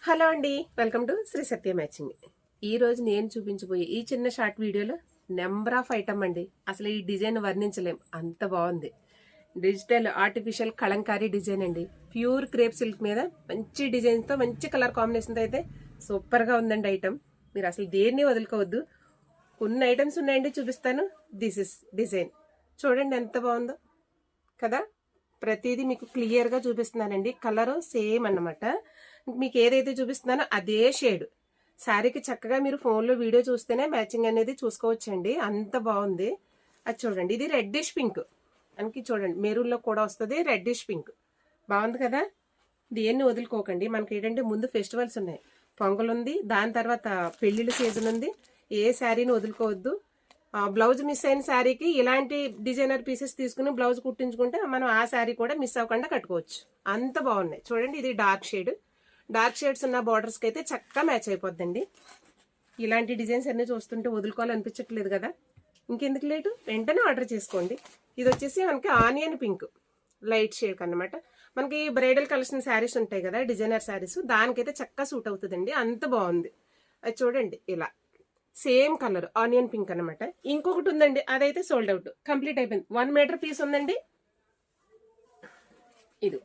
Hello అండి, welcome to Shri Satya matching. ఈ రోజు నేను చూపించబోయే ఈ చిన్న షార్ట్ వీడియోలో నెంబర్ ఆఫ్ ఐటమ్ అండి. అసలు ఈ డిజైన్ వర్ణించలేం, అంత బాగుంది. డిజిటల్ ఆర్టిఫిషియల్ కలంకారీ డిజైన్ అండి. ప్యూర్ క్రేప్ సిల్క్ మీద మంచి డిజైన్తో మంచి కలర్ కాంబినేషన్తో అయితే సూపర్గా ఉందండి ఐటమ్. మీరు అసలు దేన్ని వదులుకోవద్దు. కొన్ని ఐటమ్స్ ఉన్నాయండి, చూపిస్తాను. దిస్ ఇస్ డిజైన్ చూడండి ఎంత బాగుందో కదా. ప్రతిదీ మీకు క్లియర్గా చూపిస్తున్నానండి. కలర్ సేమ్ అన్నమాట. మీకు ఏదైతే చూపిస్తున్నానో అదే షేడ్. శారీకి చక్కగా మీరు ఫోన్లో వీడియో చూస్తేనే మ్యాచింగ్ అనేది చూసుకోవచ్చండి, అంత బాగుంది. అది చూడండి, ఇది రెడ్డిష్ పింక్ మనకి. చూడండి, మెరూన్లో కూడా వస్తుంది రెడ్డిష్ పింక్. బాగుంది కదా. దేన్ని వదులుకోకండి. మనకి ఏంటంటే ముందు ఫెస్టివల్స్ ఉన్నాయి, పొంగల్ ఉంది, దాని తర్వాత పెళ్లిళ్ళ సీజన్ ఉంది. ఏ శారీని వదులుకోవద్దు. బ్లౌజ్ మిస్ అయిన శారీకి ఇలాంటి డిజైనర్ పీసెస్ తీసుకుని బ్లౌజ్ కుట్టించుకుంటే మనం ఆ శారీ కూడా మిస్ అవ్వకుండా కట్టుకోవచ్చు. అంత బాగున్నాయి. చూడండి, ఇది డార్క్ షేడ్. డార్క్ షేడ్స్ ఉన్న బార్డర్స్కి అయితే చక్కగా మ్యాచ్ అయిపోద్దండి. ఇలాంటి డిజైన్స్ అన్నీ చూస్తుంటే వదులుకోవాలనిపించట్లేదు కదా. ఇంకెందుకు లేటు, వెంటనే ఆర్డర్ చేసుకోండి. ఇది వచ్చేసి మనకి ఆనియన్ పింక్ లైట్ షేడ్ అన్నమాట. మనకి బ్రైడల్ కలెక్షన్ శారీస్ ఉంటాయి కదా, డిజైనర్ శారీస్, దానికైతే చక్కగా సూట్ అవుతుందండి. అంత బాగుంది. అది చూడండి, ఇలా సేమ్ కలర్ ఆనియన్ పింక్ అనమాట. ఇంకొకటి ఉందండి, అదైతే సోల్డ్ అవుట్, కంప్లీట్ అయిపోయింది. 1 మీటర్ పీస్ ఉందండి. ఇది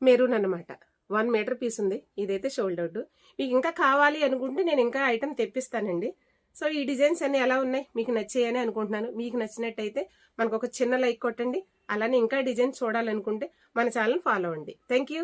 మెరూన్ అనమాట, 1 మీటర్ పీస్ ఉంది. ఇదైతే సోల్డ్ అవుట్. మీకు ఇంకా కావాలి అనుకుంటే నేను ఇంకా ఐటమ్ తెప్పిస్తానండి. సో ఈ డిజైన్స్ అన్ని ఎలా ఉన్నాయి, మీకు నచ్చాయని అనుకుంటున్నాను. మీకు నచ్చినట్టయితే మనకు ఒక చిన్న లైక్ కొట్టండి. అలానే ఇంకా డిజైన్స్ చూడాలనుకుంటే మన ఛానల్ ఫాలో అవ్వండి. Thank you.